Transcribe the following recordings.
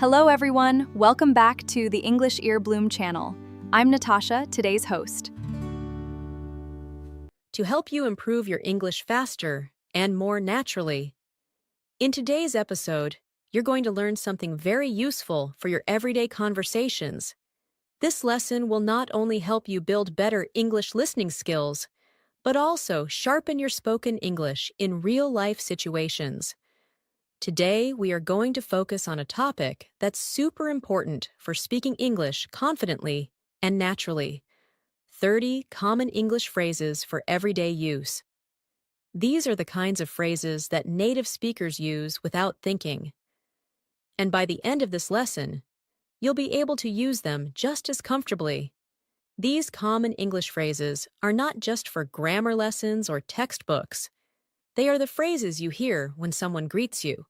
Hello everyone, welcome back to the English Ear Bloom channel. I'm Natasha, today's host. To help you improve your English faster and more naturally. In today's episode, you're going to learn something very useful for your everyday conversations. This lesson will not only help you build better English listening skills, but also sharpen your spoken English in real-life situations. Today, we are going to focus on a topic that's super important for speaking English confidently and naturally. 30 common English phrases for everyday use. These are the kinds of phrases that native speakers use without thinking. And by the end of this lesson, you'll be able to use them just as comfortably. These common English phrases are not just for grammar lessons or textbooks. They are the phrases you hear when someone greets you,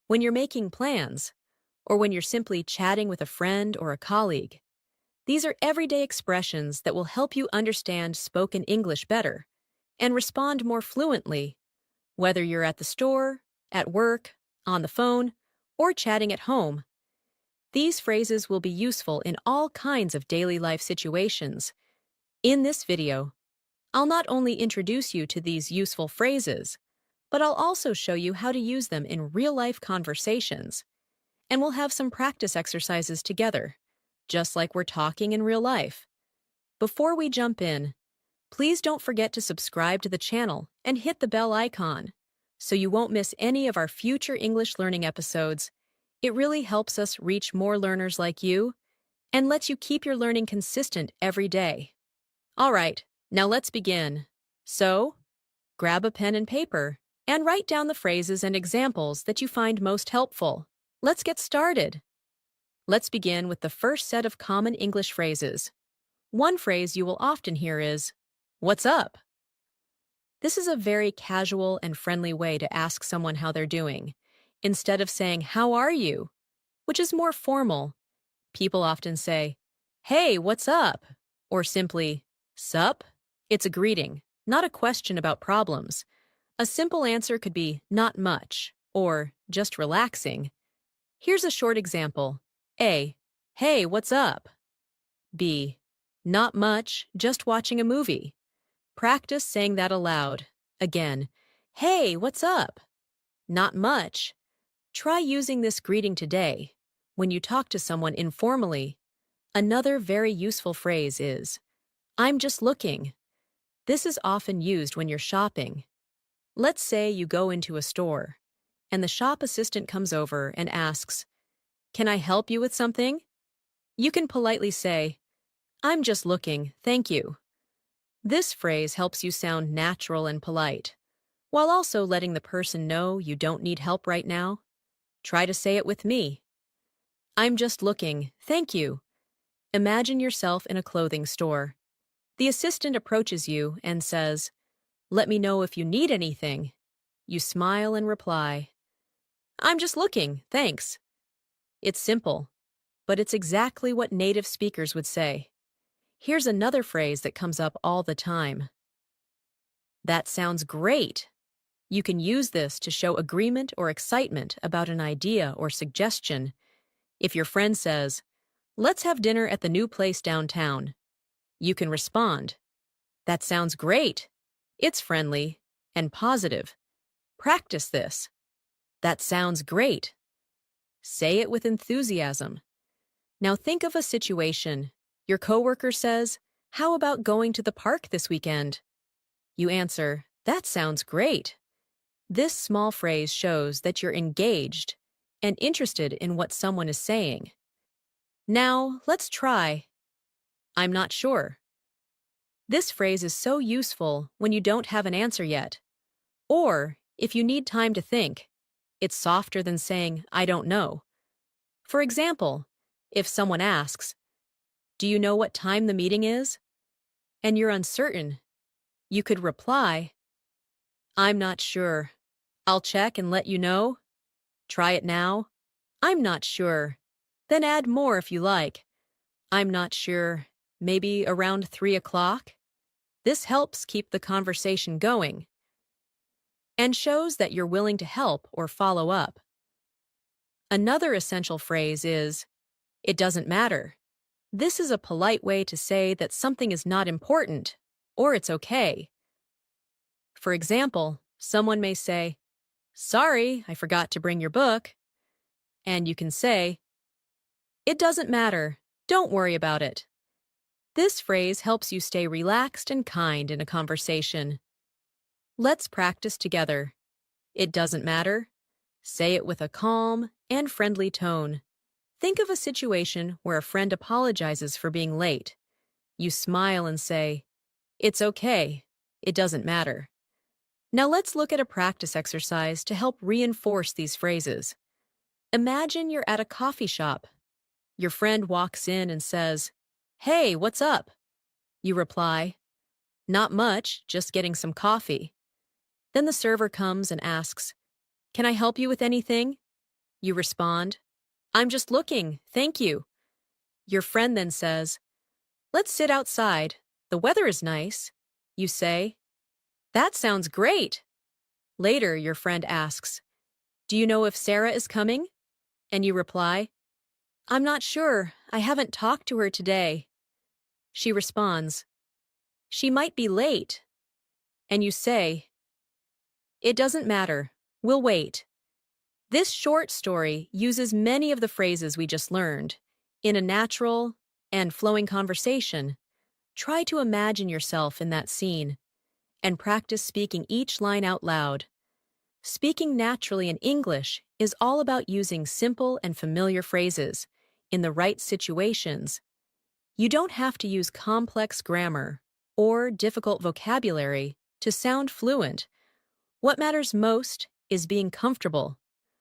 when you're making plans, or when you're simply chatting with a friend or a colleague. These are everyday expressions that will help you understand spoken English better and respond more fluently, whether you're at the store, at work, on the phone, or chatting at home. These phrases will be useful in all kinds of daily life situations. In this video, I'll not only introduce you to these useful phrases, but I'll also show you how to use them in real-life conversations. And we'll have some practice exercises together, just like we're talking in real life. Before we jump in, please don't forget to subscribe to the channel and hit the bell icon so you won't miss any of our future English learning episodes. It really helps us reach more learners like you and lets you keep your learning consistent every day. All right, now let's begin. So, grab a pen and paper and write down the phrases and examples that you find most helpful. Let's get started. Let's begin with the first set of common English phrases. One phrase you will often hear is, "What's up?" This is a very casual and friendly way to ask someone how they're doing. Instead of saying, "How are you?" which is more formal, people often say, "Hey, what's up?" or simply, "Sup?" It's a greeting, not a question about problems. A simple answer could be, "Not much," or "Just relaxing." Here's a short example. A. Hey, what's up? B. Not much, just watching a movie. Practice saying that aloud. Again, hey, what's up? Not much. Try using this greeting today when you talk to someone informally. Another very useful phrase is, I'm just looking. This is often used when you're shopping. Let's say you go into a store, and the shop assistant comes over and asks, Can I help you with something? You can politely say, I'm just looking, thank you. This phrase helps you sound natural and polite, while also letting the person know you don't need help right now. Try to say it with me. I'm just looking, thank you. Imagine yourself in a clothing store. The assistant approaches you and says, Let me know if you need anything. You smile and reply, I'm just looking, thanks. It's simple, but it's exactly what native speakers would say. Here's another phrase that comes up all the time. That sounds great. You can use this to show agreement or excitement about an idea or suggestion. If your friend says, Let's have dinner at the new place downtown, you can respond, That sounds great. It's friendly and positive. Practice this. That sounds great. Say it with enthusiasm. Now think of a situation. Your coworker says, How about going to the park this weekend? You answer, That sounds great. This small phrase shows that you're engaged and interested in what someone is saying. Now, let's try, I'm not sure. This phrase is so useful when you don't have an answer yet, or if you need time to think. It's softer than saying, I don't know. For example, if someone asks, Do you know what time the meeting is? And you're uncertain, you could reply, I'm not sure. I'll check and let you know. Try it now. I'm not sure. Then add more if you like. I'm not sure. Maybe around 3 o'clock? This helps keep the conversation going and shows that you're willing to help or follow up. Another essential phrase is, "It doesn't matter." This is a polite way to say that something is not important, or it's okay. For example, someone may say, "Sorry, I forgot to bring your book." And you can say, "It doesn't matter. Don't worry about it." This phrase helps you stay relaxed and kind in a conversation. Let's practice together. It doesn't matter. Say it with a calm and friendly tone. Think of a situation where a friend apologizes for being late. You smile and say, "It's okay. It doesn't matter." Now let's look at a practice exercise to help reinforce these phrases. Imagine you're at a coffee shop. Your friend walks in and says, "Hey, what's up?" You reply, "Not much, just getting some coffee." Then the server comes and asks, "Can I help you with anything?" You respond, "I'm just looking, thank you." Your friend then says, "Let's sit outside. The weather is nice." You say, "That sounds great." Later, your friend asks, "Do you know if Sarah is coming?" And you reply, "I'm not sure. I haven't talked to her today." She responds, "She might be late." And you say, "It doesn't matter. We'll wait." This short story uses many of the phrases we just learned. In a natural and flowing conversation, try to imagine yourself in that scene and practice speaking each line out loud. Speaking naturally in English is all about using simple and familiar phrases in the right situations. You don't have to use complex grammar or difficult vocabulary to sound fluent. What matters most is being comfortable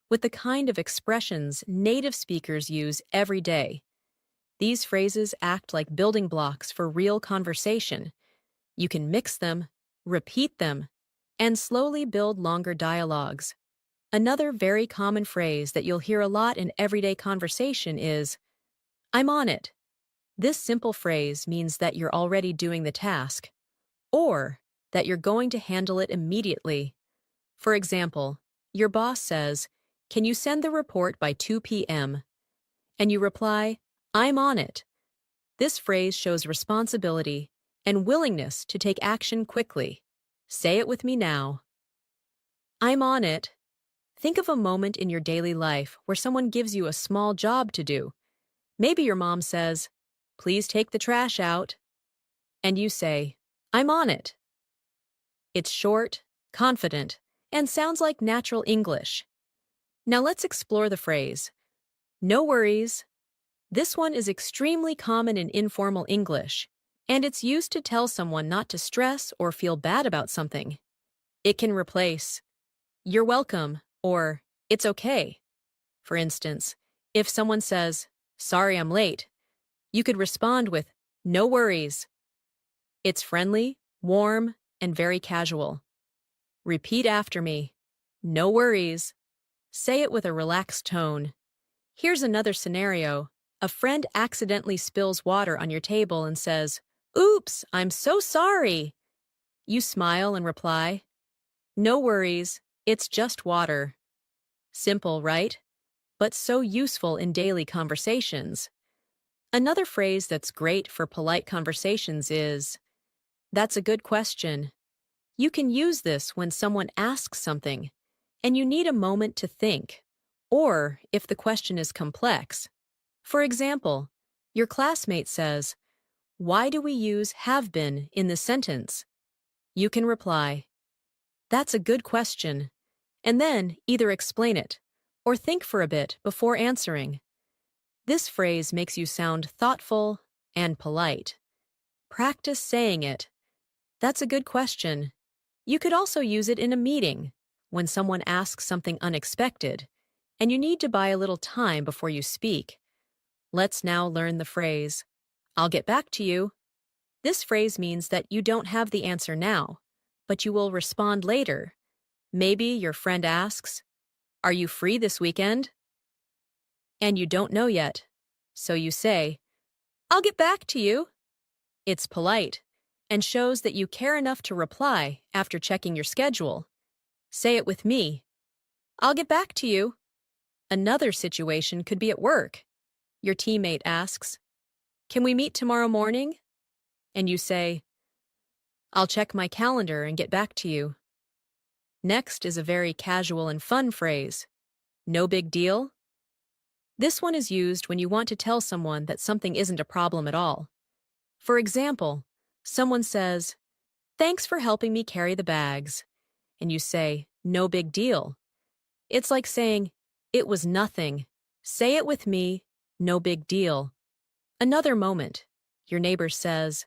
with the kind of expressions native speakers use every day. These phrases act like building blocks for real conversation. You can mix them, repeat them, and slowly build longer dialogues. Another very common phrase that you'll hear a lot in everyday conversation is, "I'm on it." This simple phrase means that you're already doing the task, or that you're going to handle it immediately. For example, your boss says, "Can you send the report by 2 p.m.?" And you reply, "I'm on it." This phrase shows responsibility and willingness to take action quickly. Say it with me now. I'm on it. Think of a moment in your daily life where someone gives you a small job to do. Maybe your mom says, "Please take the trash out." And you say, "I'm on it." It's short, confident, and sounds like natural English. Now let's explore the phrase, "No worries." This one is extremely common in informal English, and it's used to tell someone not to stress or feel bad about something. It can replace, "You're welcome," or "It's okay." For instance, if someone says, "Sorry I'm late," you could respond with, "No worries." It's friendly, warm, and very casual. Repeat after me. No worries. Say it with a relaxed tone. Here's another scenario. A friend accidentally spills water on your table and says, "Oops, I'm so sorry." You smile and reply, "No worries, it's just water." Simple, right? But so useful in daily conversations. Another phrase that's great for polite conversations is, "That's a good question." You can use this when someone asks something and you need a moment to think, or if the question is complex. For example, your classmate says, "Why do we use have been in this sentence?" You can reply, "That's a good question," and then either explain it or think for a bit before answering. This phrase makes you sound thoughtful and polite. Practice saying it. That's a good question. You could also use it in a meeting when someone asks something unexpected and you need to buy a little time before you speak. Let's now learn the phrase, "I'll get back to you." This phrase means that you don't have the answer now, but you will respond later. Maybe your friend asks, "Are you free this weekend?" And you don't know yet. So you say, "I'll get back to you." It's polite and shows that you care enough to reply after checking your schedule. Say it with me. "I'll get back to you." Another situation could be at work. Your teammate asks, "Can we meet tomorrow morning?" And you say, "I'll check my calendar and get back to you." Next is a very casual and fun phrase, "No big deal." This one is used when you want to tell someone that something isn't a problem at all. For example, someone says, "Thanks for helping me carry the bags." And you say, "No big deal." It's like saying, "It was nothing." Say it with me, "No big deal." Another moment. Your neighbor says,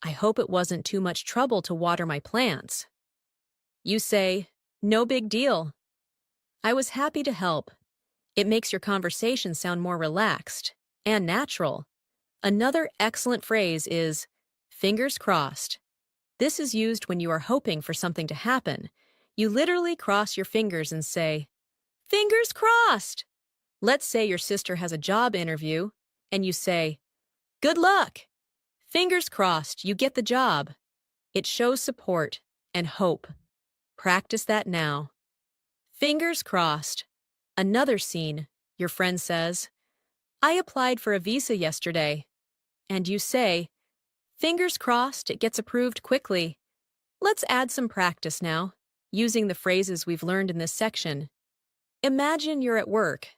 "I hope it wasn't too much trouble to water my plants." You say, "No big deal. I was happy to help." It makes your conversation sound more relaxed and natural. Another excellent phrase is, "fingers crossed." This is used when you are hoping for something to happen. You literally cross your fingers and say, "Fingers crossed." Let's say your sister has a job interview, and you say, "Good luck. Fingers crossed you get the job." It shows support and hope. Practice that now. Fingers crossed. Another scene. Your friend says, "I applied for a visa yesterday." And you say, "Fingers crossed it gets approved quickly." Let's add some practice now, using the phrases we've learned in this section. Imagine you're at work,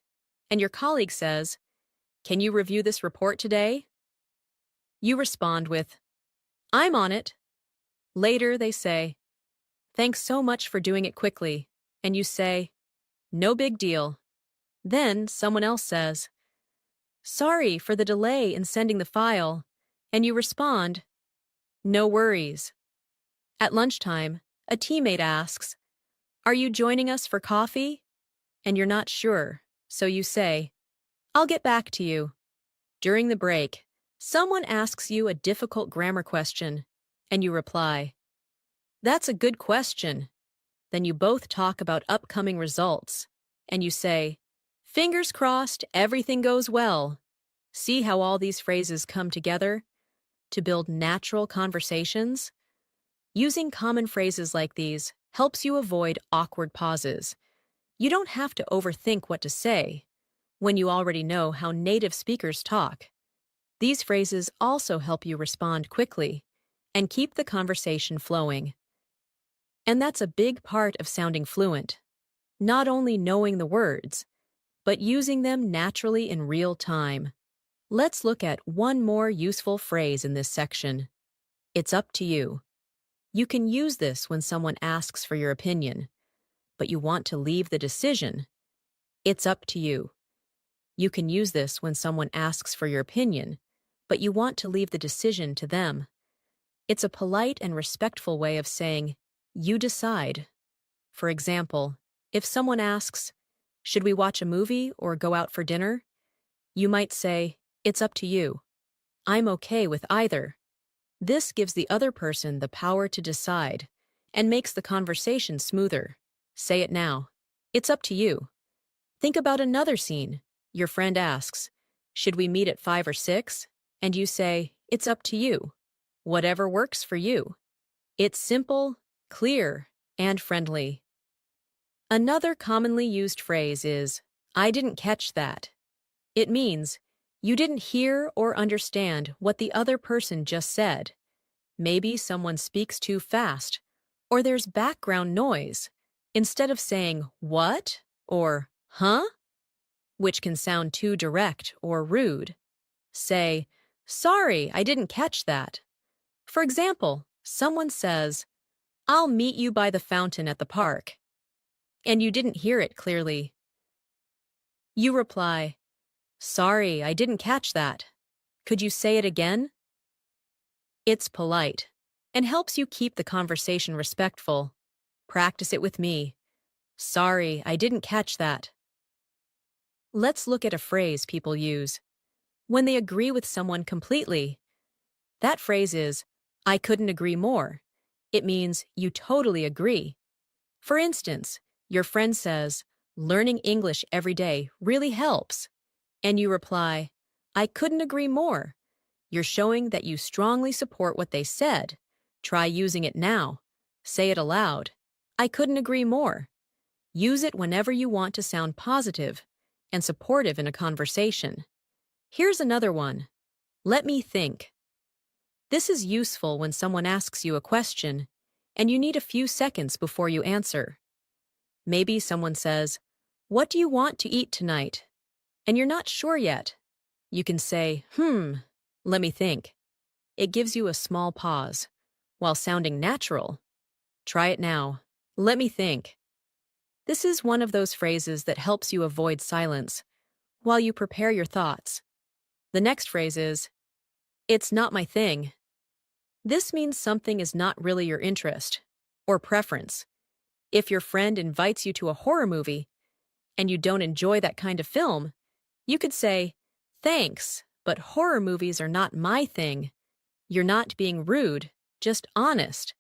and your colleague says, "Can you review this report today?" You respond with, "I'm on it." Later they say, "Thanks so much for doing it quickly." And you say, "No big deal." Then someone else says, "Sorry for the delay in sending the file." And you respond, "No worries." At lunchtime, a teammate asks, "Are you joining us for coffee?" And you're not sure, so you say, "I'll get back to you." During the break, someone asks you a difficult grammar question, and you reply, "That's a good question." Then you both talk about upcoming results, and you say, "Fingers crossed everything goes well." See how all these phrases come together to build natural conversations? Using common phrases like these helps you avoid awkward pauses. You don't have to overthink what to say when you already know how native speakers talk. These phrases also help you respond quickly and keep the conversation flowing. And that's a big part of sounding fluent. Not only knowing the words, but using them naturally in real time. Let's look at one more useful phrase in this section. It's up to you. You can use this when someone asks for your opinion, but you want to leave the decision. It's up to you. You can use this when someone asks for your opinion, but you want to leave the decision to them. It's a polite and respectful way of saying, "You decide." For example, if someone asks, "Should we watch a movie or go out for dinner?" You might say, "It's up to you. I'm okay with either." This gives the other person the power to decide and makes the conversation smoother. Say it now. It's up to you. Think about another scene. Your friend asks, "Should we meet at 5 or 6?" And you say, "It's up to you. Whatever works for you." It's simple, clear, and friendly. Another commonly used phrase is, "I didn't catch that." It means, you didn't hear or understand what the other person just said. Maybe someone speaks too fast, or there's background noise. Instead of saying, "What?" or "Huh?" which can sound too direct or rude, say, "Sorry, I didn't catch that." For example, someone says, "I'll meet you by the fountain at the park," and you didn't hear it clearly. You reply, "Sorry, I didn't catch that. Could you say it again?" It's polite and helps you keep the conversation respectful. Practice it with me. "Sorry, I didn't catch that." Let's look at a phrase people use when they agree with someone completely. That phrase is, "I couldn't agree more." It means you totally agree. For instance, your friend says, "Learning English every day really helps." And you reply, "I couldn't agree more." You're showing that you strongly support what they said. Try using it now. Say it aloud. "I couldn't agree more." Use it whenever you want to sound positive. and supportive in a conversation. Here's another one. Let me think. This is useful when someone asks you a question and you need a few seconds before you answer. Maybe someone says, "What do you want to eat tonight?" And you're not sure yet. You can say, let me think. It gives you a small pause, while sounding natural. Try it now. Let me think. This is one of those phrases that helps you avoid silence while you prepare your thoughts. The next phrase is, it's not my thing. This means something is not really your interest or preference. If your friend invites you to a horror movie and you don't enjoy that kind of film, you could say, thanks, but horror movies are not my thing. You're not being rude, just honest.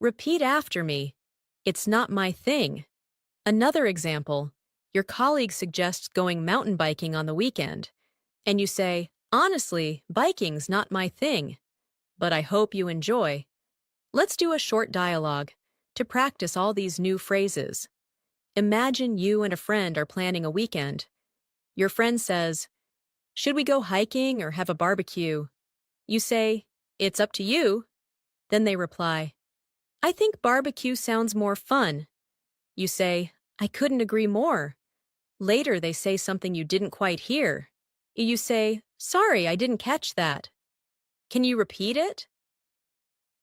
Repeat after me. It's not my thing. Another example, your colleague suggests going mountain biking on the weekend, and you say, honestly, biking's not my thing, but I hope you enjoy. Let's do a short dialogue to practice all these new phrases. Imagine you and a friend are planning a weekend. Your friend says, should we go hiking or have a barbecue? You say, it's up to you. Then they reply, I think barbecue sounds more fun. You say, I couldn't agree more. Later they say something you didn't quite hear. You say, sorry, I didn't catch that. Can you repeat it?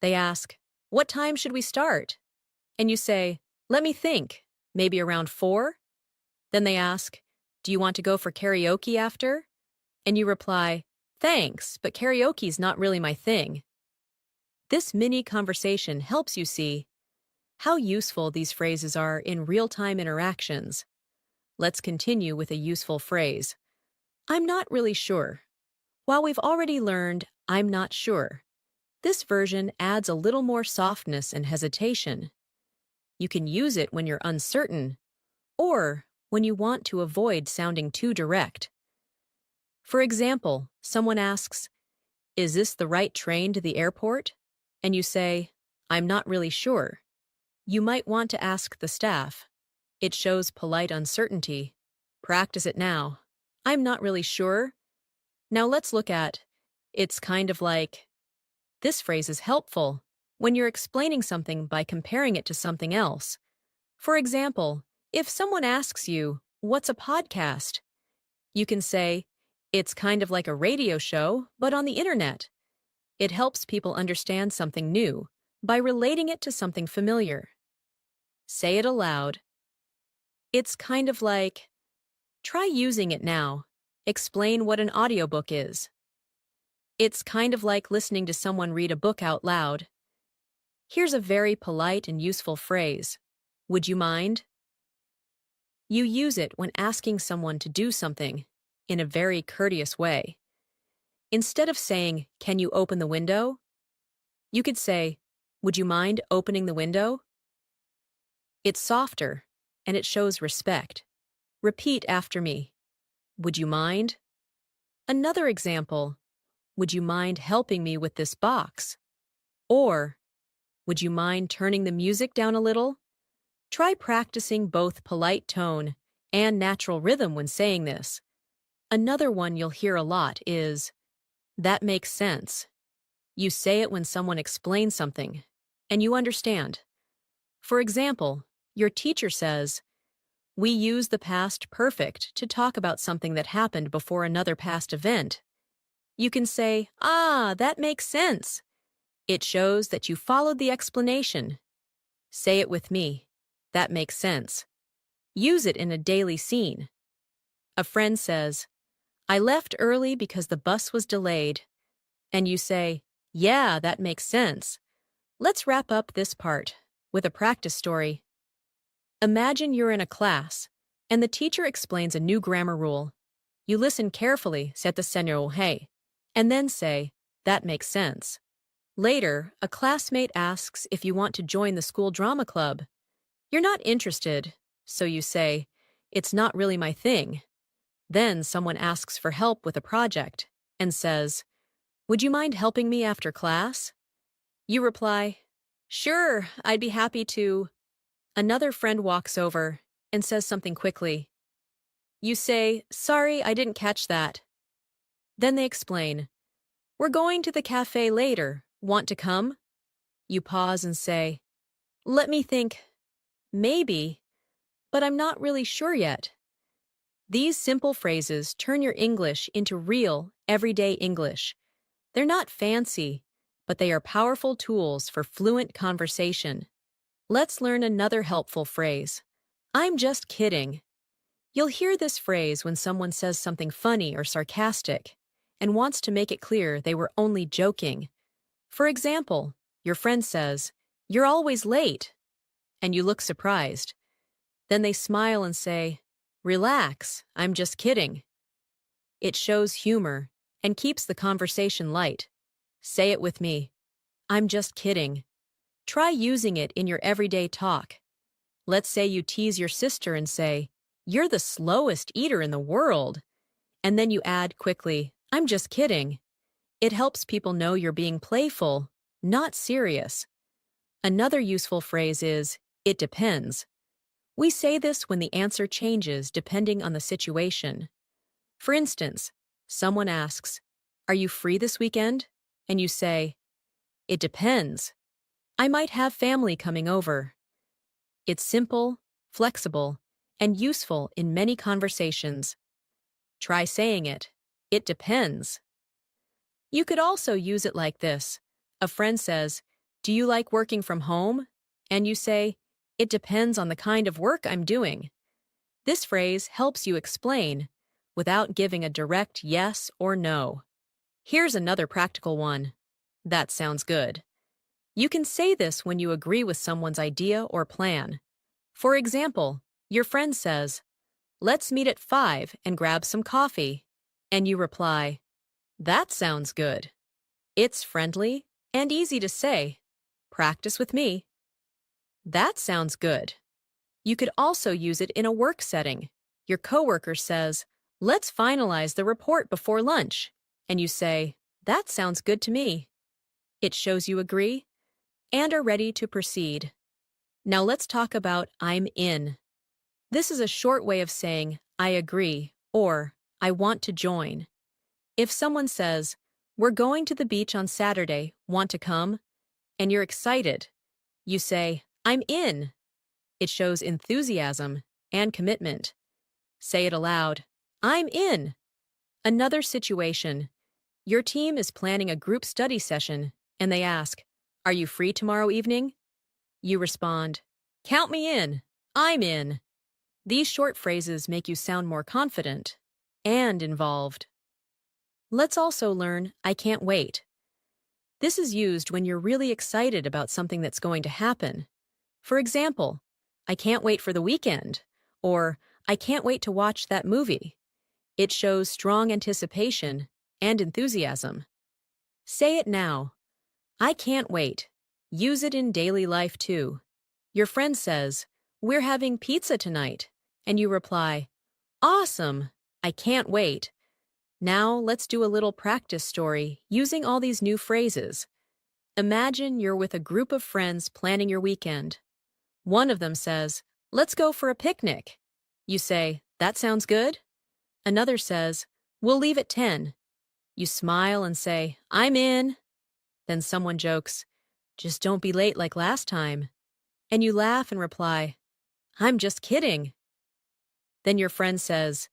They ask, what time should we start? And you say, let me think, maybe around 4? Then they ask, do you want to go for karaoke after? And you reply, thanks, but karaoke's not really my thing. This mini conversation helps you see how useful these phrases are in real-time interactions. Let's continue with a useful phrase. I'm not really sure. While we've already learned, I'm not sure, this version adds a little more softness and hesitation. You can use it when you're uncertain or when you want to avoid sounding too direct. For example, someone asks, is this the right train to the airport? And you say, I'm not really sure. You might want to ask the staff. It shows polite uncertainty. Practice it now. I'm not really sure. Now let's look at, it's kind of like. This phrase is helpful when you're explaining something by comparing it to something else. For example, if someone asks you, what's a podcast? You can say, it's kind of like a radio show, but on the internet. It helps people understand something new by relating it to something familiar. Say it aloud. It's kind of like. Try using it now. Explain what an audiobook is. It's kind of like listening to someone read a book out loud. Here's a very polite and useful phrase. Would you mind? You use it when asking someone to do something in a very courteous way. Instead of saying, can you open the window? You could say, would you mind opening the window? It's softer, and it shows respect. Repeat after me. Would you mind? Another example, would you mind helping me with this box? Or, would you mind turning the music down a little? Try practicing both polite tone and natural rhythm when saying this. Another one you'll hear a lot is, that makes sense. You say it when someone explains something, and you understand. For example, your teacher says, we use the past perfect to talk about something that happened before another past event. You can say, that makes sense. It shows that you followed the explanation. Say it with me. That makes sense. Use it in a daily scene. A friend says, I left early because the bus was delayed. And you say, yeah, that makes sense. Let's wrap up this part with a practice story. Imagine you're in a class, and the teacher explains a new grammar rule. You listen carefully, set the señal hey, and then say, that makes sense. Later, a classmate asks if you want to join the school drama club. You're not interested, so you say, it's not really my thing. Then someone asks for help with a project and says, would you mind helping me after class? You reply, sure, I'd be happy to. Another friend walks over and says something quickly. You say, "Sorry, I didn't catch that." Then they explain, "We're going to the cafe later. Want to come?" You pause and say, "Let me think. Maybe, but I'm not really sure yet." These simple phrases turn your English into real, everyday English. They're not fancy, but they are powerful tools for fluent conversation. Let's learn another helpful phrase. "I'm just kidding." You'll hear this phrase when someone says something funny or sarcastic and wants to make it clear they were only joking. For example, your friend says, "You're always late," and you look surprised. Then they smile and say, "Relax, I'm just kidding." It shows humor and keeps the conversation light. Say it with me. I'm just kidding. Try using it in your everyday talk. Let's say you tease your sister and say, "You're the slowest eater in the world." And then you add quickly, "I'm just kidding." It helps people know you're being playful, not serious. Another useful phrase is, "It depends." We say this when the answer changes depending on the situation. For instance, someone asks, "Are you free this weekend?" And you say, "It depends. I might have family coming over." It's simple, flexible, and useful in many conversations. Try saying it. It depends. You could also use it like this. A friend says, "Do you like working from home?" And you say, "It depends on the kind of work I'm doing." This phrase helps you explain without giving a direct yes or no. Here's another practical one. That sounds good. You can say this when you agree with someone's idea or plan. For example, your friend says, "Let's meet at 5 and grab some coffee." And you reply, "That sounds good." It's friendly and easy to say. Practice with me. That sounds good. You could also use it in a work setting. Your coworker says, "Let's finalize the report before lunch." And you say, "That sounds good to me." It shows you agree and are ready to proceed. Now let's talk about "I'm in." This is a short way of saying "I agree" or "I want to join." If someone says, "We're going to the beach on Saturday, want to come?" and you're excited, you say, "I'm in." It shows enthusiasm and commitment. Say it aloud. I'm in. Another situation. Your team is planning a group study session, and they ask, "Are you free tomorrow evening?" You respond, "Count me in. I'm in." These short phrases make you sound more confident and involved. Let's also learn "I can't wait." This is used when you're really excited about something that's going to happen. For example, "I can't wait for the weekend," or "I can't wait to watch that movie." It shows strong anticipation and enthusiasm. Say it now. I can't wait. Use it in daily life too. Your friend says, "We're having pizza tonight," and you reply, "Awesome! I can't wait." Now let's do a little practice story using all these new phrases. Imagine you're with a group of friends planning your weekend. One of them says, "Let's go for a picnic." You say, "That sounds good." Another says, "We'll leave at 10. You smile and say, "I'm in." Then someone jokes, "Just don't be late like last time." And you laugh and reply, "I'm just kidding." Then your friend says,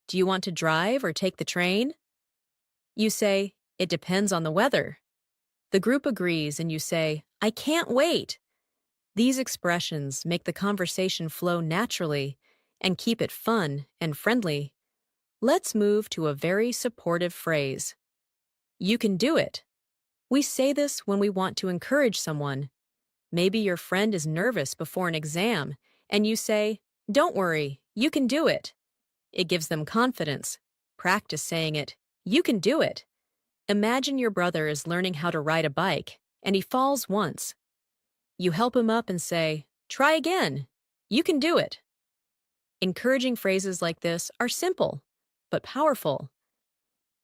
"Do you want to drive or take the train?" You say, "It depends on the weather." The group agrees and you say, "I can't wait." These expressions make the conversation flow naturally and keep it fun and friendly. Let's move to a very supportive phrase. You can do it. We say this when we want to encourage someone. Maybe your friend is nervous before an exam, and you say, "Don't worry, you can do it." It gives them confidence. Practice saying it. You can do it. Imagine your brother is learning how to ride a bike, and he falls once. You help him up and say, "Try again. You can do it." Encouraging phrases like this are simple, but powerful.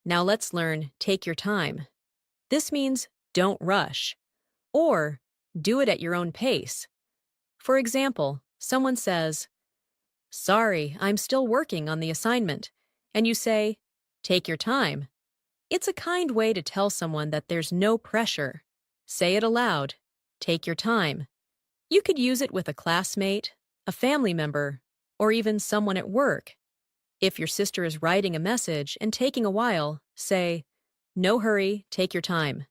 Now let's learn "take your time." This means don't rush, or do it at your own pace. For example, someone says, "Sorry, I'm still working on the assignment," and you say, "Take your time." It's a kind way to tell someone that there's no pressure. Say it aloud. Take your time. You could use it with a classmate, a family member, or even someone at work. If your sister is writing a message and taking a while, say, "No hurry, take your time."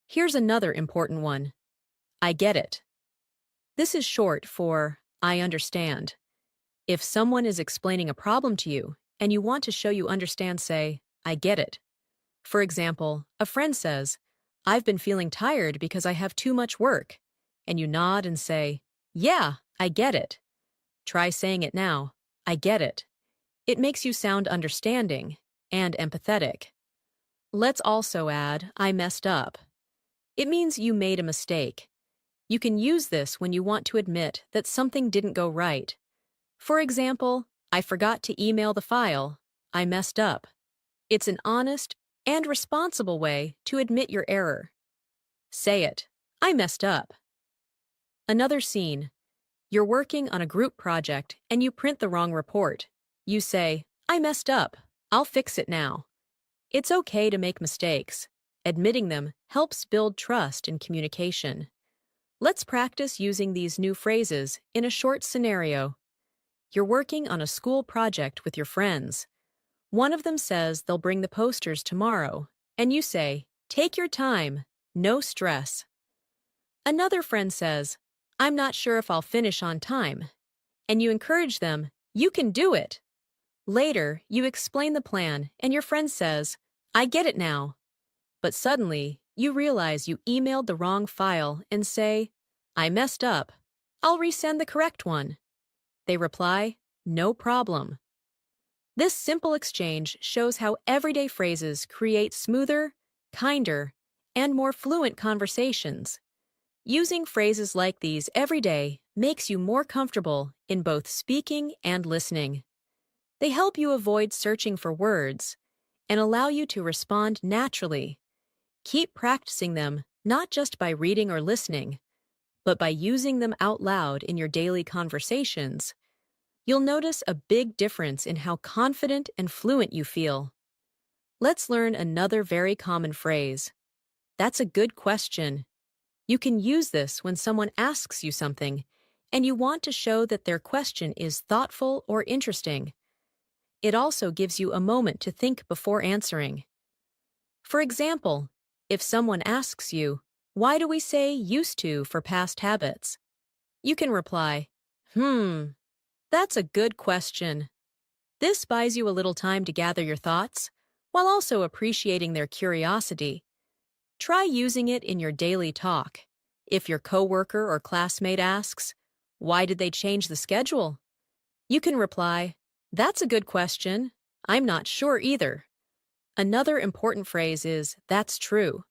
Here's another important one. I get it. This is short for I understand. If someone is explaining a problem to you and you want to show you understand, say, I get it. For example, a friend says, I've been feeling tired because I have too much work. And you nod and say, Yeah, I get it. Try saying it now. I get it. It makes you sound understanding and empathetic. Let's also add, I messed up. It means you made a mistake. You can use this when you want to admit that something didn't go right. For example, I forgot to email the file. I messed up. It's an honest and responsible way to admit your error. Say it. I messed up. Another scene. You're working on a group project and you print the wrong report. You say, I messed up. I'll fix it now. It's okay to make mistakes. Admitting them helps build trust in communication. Let's practice using these new phrases in a short scenario. You're working on a school project with your friends. One of them says they'll bring the posters tomorrow, and you say, Take your time, no stress. Another friend says, I'm not sure if I'll finish on time, and you encourage them, You can do it. Later, you explain the plan, and your friend says, I get it now. But suddenly, you realize you emailed the wrong file and say, I messed up. I'll resend the correct one. They reply, No problem. This simple exchange shows how everyday phrases create smoother, kinder, and more fluent conversations. Using phrases like these every day makes you more comfortable in both speaking and listening. They help you avoid searching for words and allow you to respond naturally. Keep practicing them not just by reading or listening, but by using them out loud in your daily conversations. You'll notice a big difference in how confident and fluent you feel. Let's learn another very common phrase. That's a good question. You can use this when someone asks you something, and you want to show that their question is thoughtful or interesting. It also gives you a moment to think before answering. For example, if someone asks you, Why do we say used to for past habits? You can reply, That's a good question. This buys you a little time to gather your thoughts, while also appreciating their curiosity. Try using it in your daily talk. If your coworker or classmate asks, Why did they change the schedule? You can reply, That's a good question. I'm not sure either. Another important phrase is, That's true.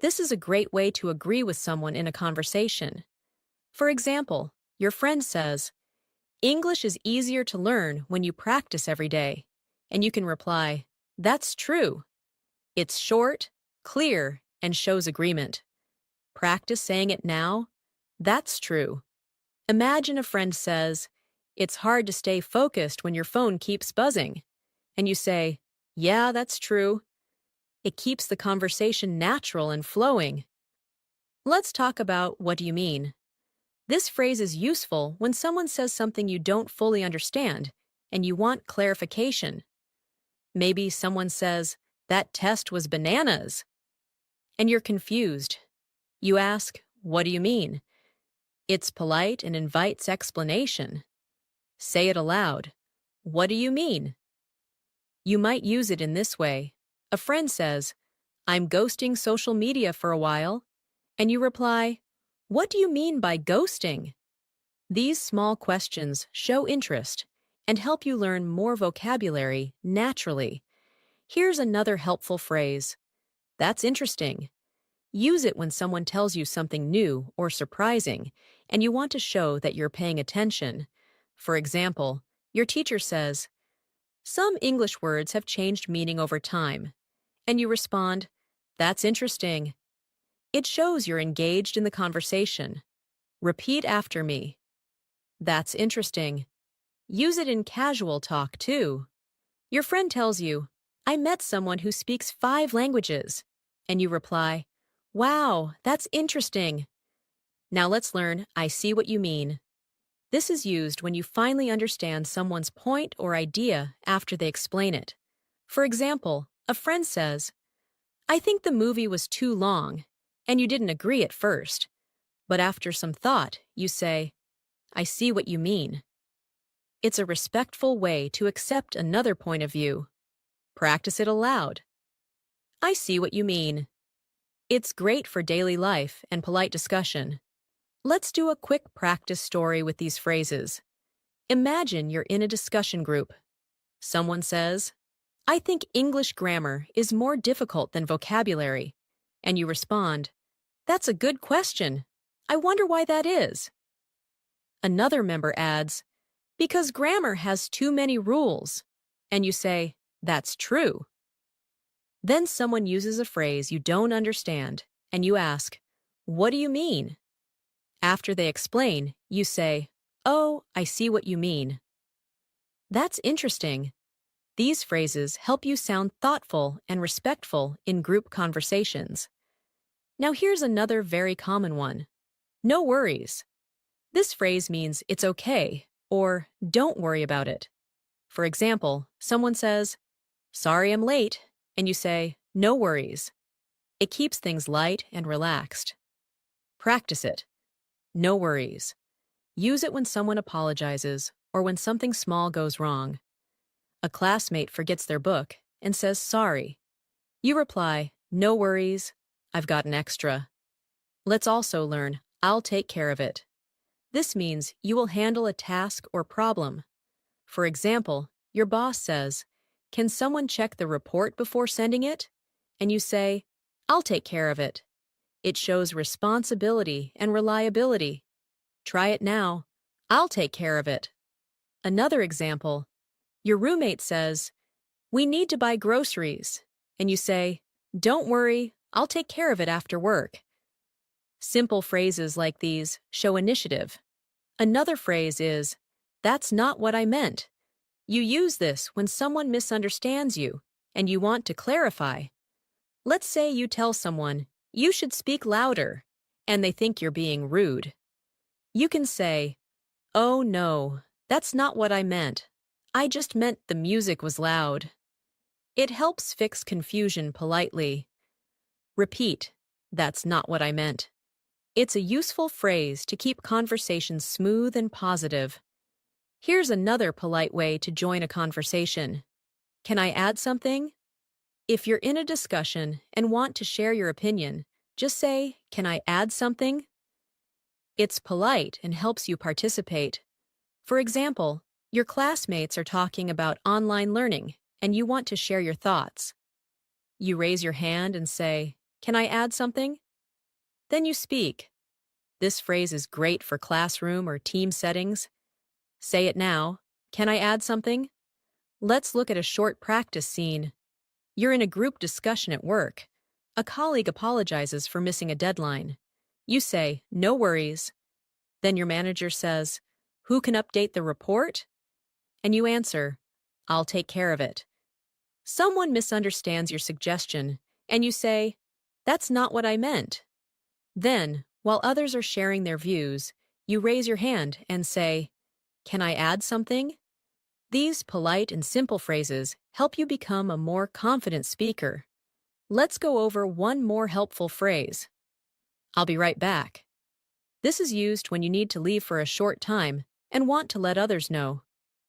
This is a great way to agree with someone in a conversation. For example, your friend says, English is easier to learn when you practice every day. And you can reply, That's true. It's short, clear, and shows agreement. Practice saying it now. That's true. Imagine a friend says, It's hard to stay focused when your phone keeps buzzing. And you say, Yeah, that's true. It keeps the conversation natural and flowing. Let's talk about what do you mean. This phrase is useful when someone says something you don't fully understand and you want clarification. Maybe someone says, That test was bananas. And you're confused. You ask, What do you mean? It's polite and invites explanation. Say it aloud. What do you mean? You might use it in this way. A friend says, I'm ghosting social media for a while. And you reply, What do you mean by ghosting? These small questions show interest and help you learn more vocabulary naturally. Here's another helpful phrase. That's interesting. Use it when someone tells you something new or surprising, and you want to show that you're paying attention. For example, your teacher says, Some English words have changed meaning over time. And you respond, That's interesting. It shows you're engaged in the conversation. Repeat after me. That's interesting. Use it in casual talk, too. Your friend tells you, I met someone who speaks 5 languages. And you reply, wow, that's interesting. Now let's learn I see what you mean. This is used when you finally understand someone's point or idea after they explain it. For example, a friend says, I think the movie was too long, and you didn't agree at first. But after some thought, you say, I see what you mean. It's a respectful way to accept another point of view. Practice it aloud. I see what you mean. It's great for daily life and polite discussion. Let's do a quick practice story with these phrases. Imagine you're in a discussion group. Someone says, I think English grammar is more difficult than vocabulary. And you respond, that's a good question. I wonder why that is. Another member adds, because grammar has too many rules. And you say, that's true. Then someone uses a phrase you don't understand, and you ask, what do you mean? After they explain, you say, oh, I see what you mean. That's interesting. These phrases help you sound thoughtful and respectful in group conversations. Now here's another very common one. No worries. This phrase means it's okay, or don't worry about it. For example, someone says, sorry I'm late, and you say, no worries. It keeps things light and relaxed. Practice it. No worries. Use it when someone apologizes or when something small goes wrong. A classmate forgets their book and says sorry. You reply, no worries, I've got an extra. Let's also learn, I'll take care of it. This means you will handle a task or problem. For example, your boss says, can someone check the report before sending it? And you say, I'll take care of it. It shows responsibility and reliability. Try it now. I'll take care of it. Another example, your roommate says, we need to buy groceries. And you say, don't worry, I'll take care of it after work. Simple phrases like these show initiative. Another phrase is, that's not what I meant. You use this when someone misunderstands you and you want to clarify. Let's say you tell someone, you should speak louder, and they think you're being rude. You can say, oh no, that's not what I meant. I just meant the music was loud. It helps fix confusion politely. Repeat, that's not what I meant. It's a useful phrase to keep conversations smooth and positive. Here's another polite way to join a conversation. Can I add something? If you're in a discussion and want to share your opinion, just say, can I add something? It's polite and helps you participate. For example, your classmates are talking about online learning and you want to share your thoughts. You raise your hand and say, can I add something? Then you speak. This phrase is great for classroom or team settings. Say it now. Can I add something? Let's look at a short practice scene. You're in a group discussion at work. A colleague apologizes for missing a deadline. You say, no worries. Then your manager says, who can update the report? And you answer, I'll take care of it. Someone misunderstands your suggestion, and you say, that's not what I meant. Then, while others are sharing their views, you raise your hand and say, can I add something? These polite and simple phrases help you become a more confident speaker. Let's go over one more helpful phrase. I'll be right back. This is used when you need to leave for a short time and want to let others know.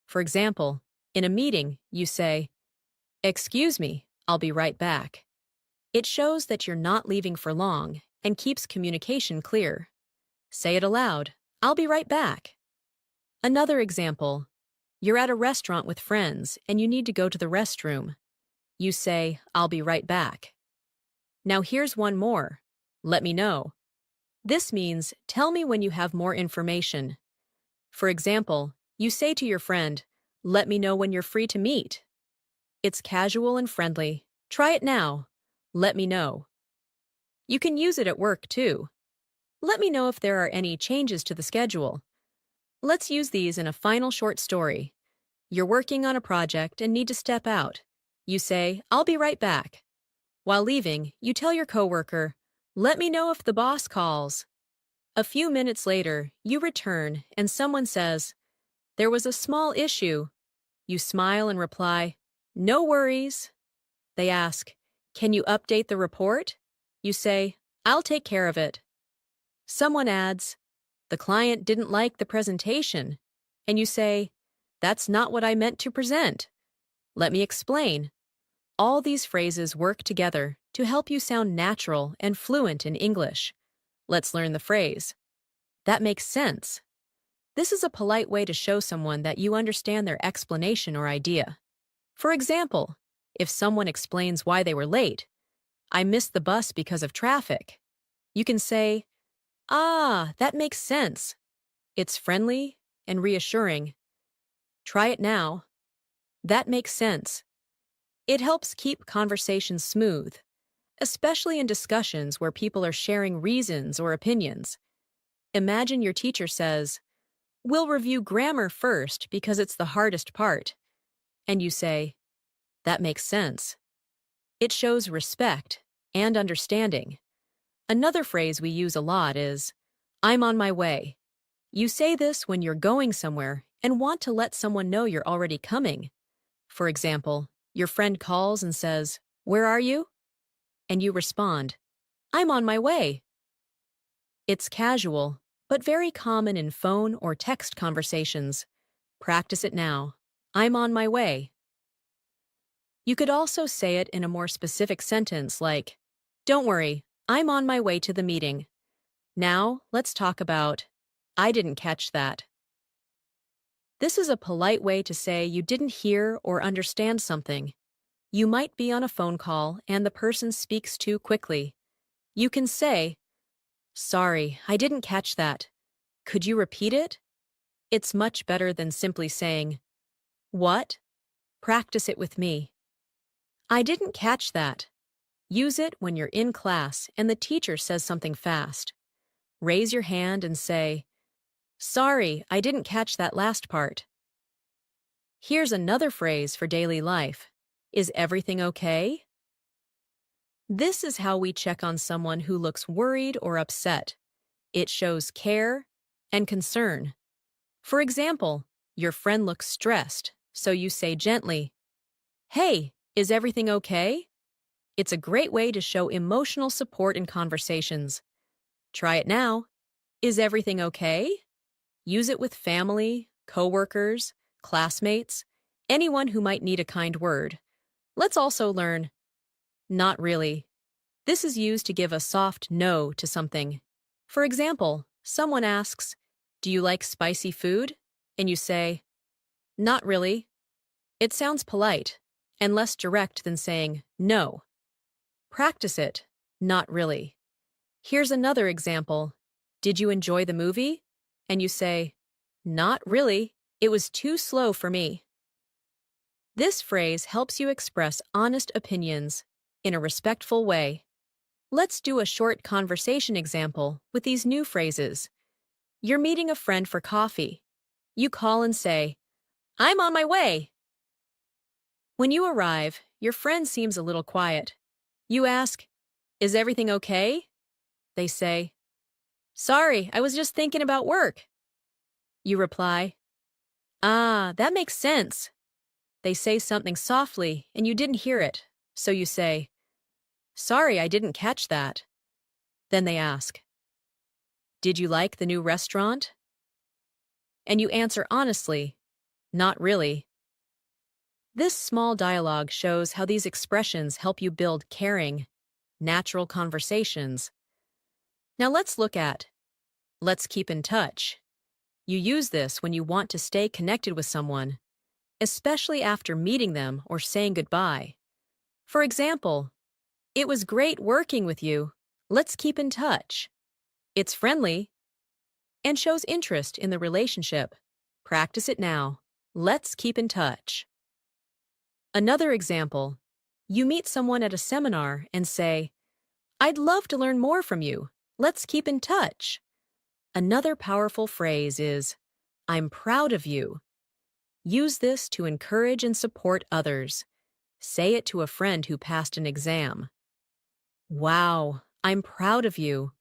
For example, in a meeting, you say, excuse me, I'll be right back. It shows that you're not leaving for long and keeps communication clear. Say it aloud, I'll be right back. Another example, you're at a restaurant with friends and you need to go to the restroom. You say, I'll be right back. Now here's one more. Let me know. This means tell me when you have more information. For example, you say to your friend, let me know when you're free to meet. It's casual and friendly. Try it now. Let me know. You can use it at work too. Let me know if there are any changes to the schedule. Let's use these in a final short story. You're working on a project and need to step out. You say, "I'll be right back." While leaving, you tell your coworker, "Let me know if the boss calls." A few minutes later, you return and someone says, "There was a small issue." You smile and reply, "No worries." They ask, "Can you update the report?" You say, "I'll take care of it." Someone adds, "The client didn't like the presentation." And you say, "That's not what I meant to present. Let me explain." All these phrases work together to help you sound natural and fluent in English. Let's learn the phrase. That makes sense. This is a polite way to show someone that you understand their explanation or idea. For example, if someone explains why they were late, "I missed the bus because of traffic," you can say, "Ah, that makes sense." It's friendly and reassuring. Try it now. That makes sense. It helps keep conversations smooth, especially in discussions where people are sharing reasons or opinions. Imagine your teacher says, "We'll review grammar first because it's the hardest part." And you say, "That makes sense." It shows respect and understanding. Another phrase we use a lot is, "I'm on my way." You say this when you're going somewhere and want to let someone know you're already coming. For example, your friend calls and says, "Where are you?" And you respond, "I'm on my way." It's casual, but very common in phone or text conversations. Practice it now. I'm on my way. You could also say it in a more specific sentence like, "Don't worry, I'm on my way to the meeting. Now, let's talk about, I didn't catch that." This is a polite way to say you didn't hear or understand something. You might be on a phone call and the person speaks too quickly. You can say, "Sorry, I didn't catch that. Could you repeat it?" It's much better than simply saying, "What?" Practice it with me. I didn't catch that. Use it when you're in class and the teacher says something fast. Raise your hand and say, "Sorry, I didn't catch that last part." Here's another phrase for daily life. Is everything okay? This is how we check on someone who looks worried or upset. It shows care and concern. For example, your friend looks stressed, so you say gently, "Hey, is everything okay?" It's a great way to show emotional support in conversations. Try it now. Is everything okay? Use it with family, coworkers, classmates, anyone who might need a kind word. Let's also learn, not really. This is used to give a soft no to something. For example, someone asks, "Do you like spicy food?" And you say, "Not really." It sounds polite and less direct than saying no. Practice it, not really. Here's another example. "Did you enjoy the movie?" And you say, "Not really. It was too slow for me." This phrase helps you express honest opinions in a respectful way. Let's do a short conversation example with these new phrases. You're meeting a friend for coffee. You call and say, "I'm on my way." When you arrive, your friend seems a little quiet. You ask, "Is everything okay?" They say, "Sorry, I was just thinking about work." You reply, "Ah, that makes sense." They say something softly and you didn't hear it, so you say, "Sorry, I didn't catch that." Then they ask, "Did you like the new restaurant?" And you answer honestly, "Not really." This small dialogue shows how these expressions help you build caring, natural conversations. Now let's keep in touch. You use this when you want to stay connected with someone, especially after meeting them or saying goodbye. For example, "It was great working with you. Let's keep in touch." It's friendly and shows interest in the relationship. Practice it now. Let's keep in touch. Another example, you meet someone at a seminar and say, "I'd love to learn more from you. Let's keep in touch." Another powerful phrase is, I'm proud of you. Use this to encourage and support others. Say it to a friend who passed an exam. Wow, I'm proud of you.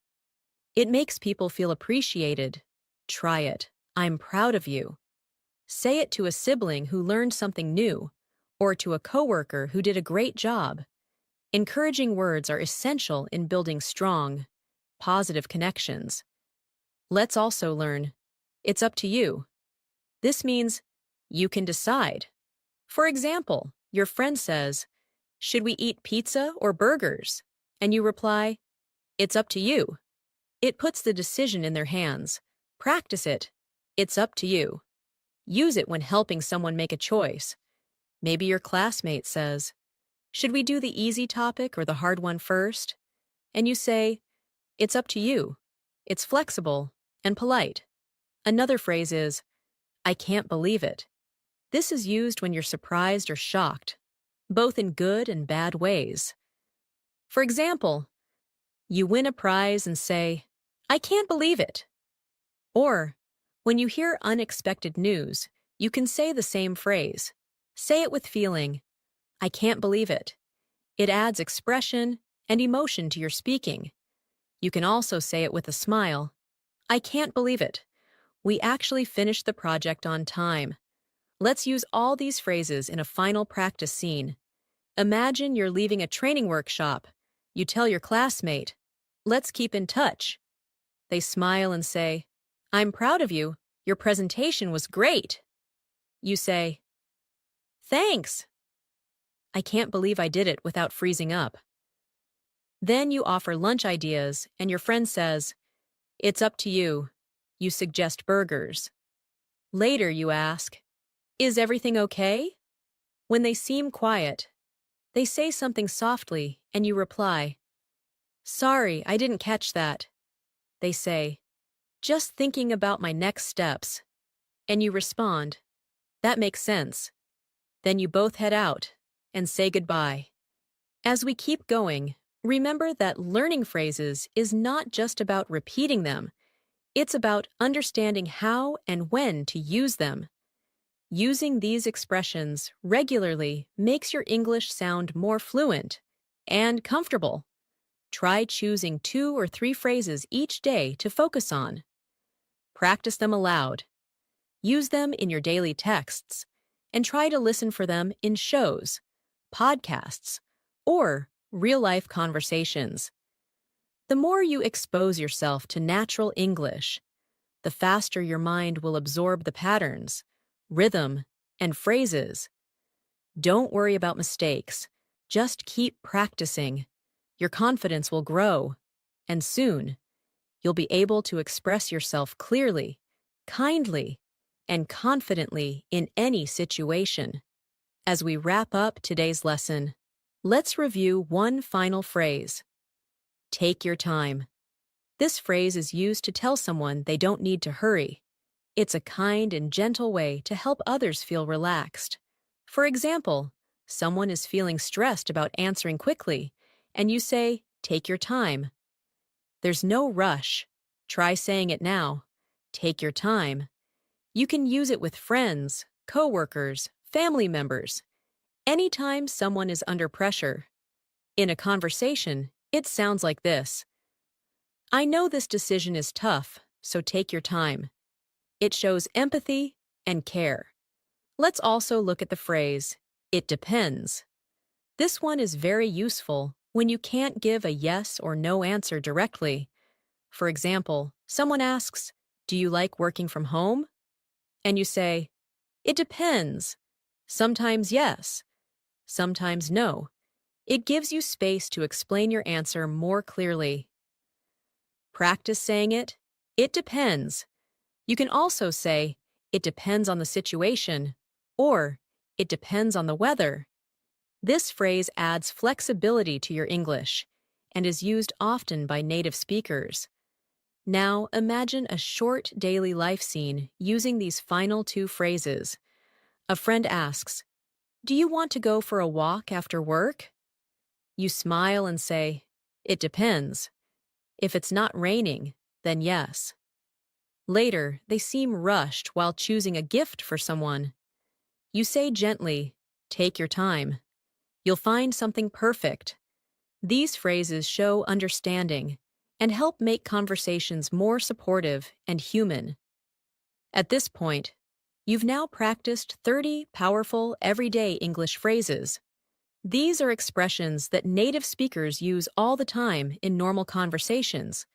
It makes people feel appreciated. Try it. I'm proud of you. Say it to a sibling who learned something new, or to a coworker who did a great job. Encouraging words are essential in building strong, positive connections. Let's also learn, it's up to you. This means you can decide. For example, your friend says, should we eat pizza or burgers? And you reply, it's up to you. It puts the decision in their hands. Practice it. It's up to you. Use it when helping someone make a choice. Maybe your classmate says, should we do the easy topic or the hard one first? And you say, it's up to you. It's flexible and polite. Another phrase is, I can't believe it. This is used when you're surprised or shocked, both in good and bad ways. For example, you win a prize and say, I can't believe it. Or, when you hear unexpected news, you can say the same phrase. Say it with feeling, I can't believe it. It adds expression and emotion to your speaking. You can also say it with a smile. I can't believe it. We actually finished the project on time. Let's use all these phrases in a final practice scene. Imagine you're leaving a training workshop. You tell your classmate, let's keep in touch. They smile and say, I'm proud of you. Your presentation was great. You say, thanks. I can't believe I did it without freezing up. Then you offer lunch ideas and your friend says, it's up to you. You suggest burgers. Later you ask, is everything okay? When they seem quiet, they say something softly and you reply, sorry, I didn't catch that. They say, just thinking about my next steps. And you respond, that makes sense. Then you both head out and say goodbye. As we keep going, remember that learning phrases is not just about repeating them. It's about understanding how and when to use them. Using these expressions regularly makes your English sound more fluent and comfortable. Try choosing 2 or 3 phrases each day to focus on. Practice them aloud. Use them in your daily texts, and try to listen for them in shows, podcasts, or real-life conversations. The more you expose yourself to natural English, the faster your mind will absorb the patterns, rhythm, and phrases. Don't worry about mistakes. Just keep practicing. Your confidence will grow, and soon, you'll be able to express yourself clearly, kindly, and confidently in any situation. As we wrap up today's lesson, let's review one final phrase. Take your time. This phrase is used to tell someone they don't need to hurry. It's a kind and gentle way to help others feel relaxed. For example, someone is feeling stressed about answering quickly, and you say, take your time. There's no rush. Try saying it now. Take your time. You can use it with friends, coworkers, family members. Anytime someone is under pressure. In a conversation, it sounds like this. I know this decision is tough, so take your time. It shows empathy and care. Let's also look at the phrase, it depends. This one is very useful when you can't give a yes or no answer directly. For example, someone asks, do you like working from home? And you say, it depends. Sometimes yes, sometimes no. It gives you space to explain your answer more clearly. Practice saying it depends. You can also say, it depends on the situation, or it depends on the weather. This phrase adds flexibility to your English and is used often by native speakers. Now imagine a short daily life scene using these final 2 phrases. A friend asks, do you want to go for a walk after work? You smile and say, it depends. If it's not raining, then yes. Later, they seem rushed while choosing a gift for someone. You say gently, "Take your time. You'll find something perfect." These phrases show understanding and help make conversations more supportive and human. At this point, you've now practiced 30 powerful everyday English phrases. These are expressions that native speakers use all the time in normal conversations,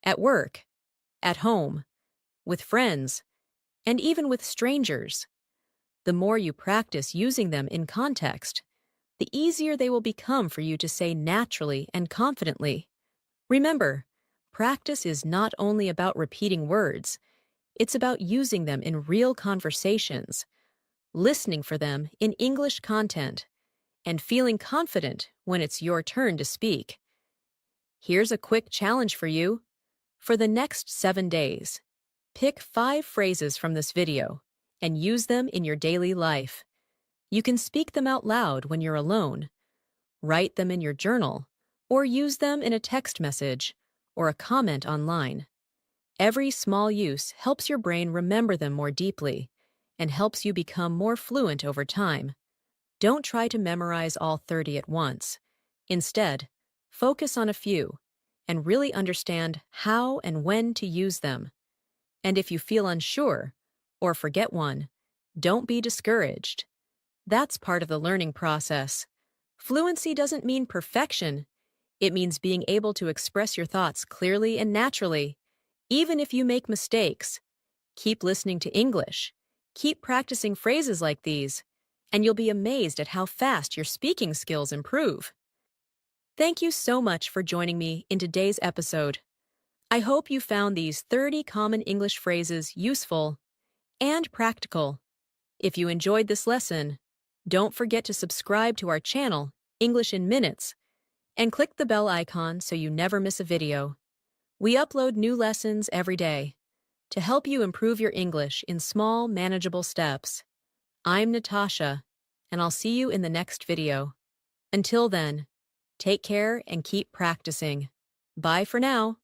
at work, at home, with friends, and even with strangers. The more you practice using them in context, the easier they will become for you to say naturally and confidently. Remember, practice is not only about repeating words, it's about using them in real conversations, listening for them in English content, and feeling confident when it's your turn to speak. Here's a quick challenge for you. For the next 7 days, pick 5 phrases from this video and use them in your daily life. You can speak them out loud when you're alone, write them in your journal, or use them in a text message or a comment online. Every small use helps your brain remember them more deeply and helps you become more fluent over time. Don't try to memorize all 30 at once. Instead, focus on a few and really understand how and when to use them. And if you feel unsure or forget one, don't be discouraged. That's part of the learning process. Fluency doesn't mean perfection. It means being able to express your thoughts clearly and naturally. Even if you make mistakes, keep listening to English, keep practicing phrases like these, and you'll be amazed at how fast your speaking skills improve. Thank you so much for joining me in today's episode. I hope you found these 30 common English phrases useful and practical. If you enjoyed this lesson, don't forget to subscribe to our channel, English in Minutes, and click the bell icon so you never miss a video. We upload new lessons every day to help you improve your English in small, manageable steps. I'm Natasha, and I'll see you in the next video. Until then, take care and keep practicing. Bye for now.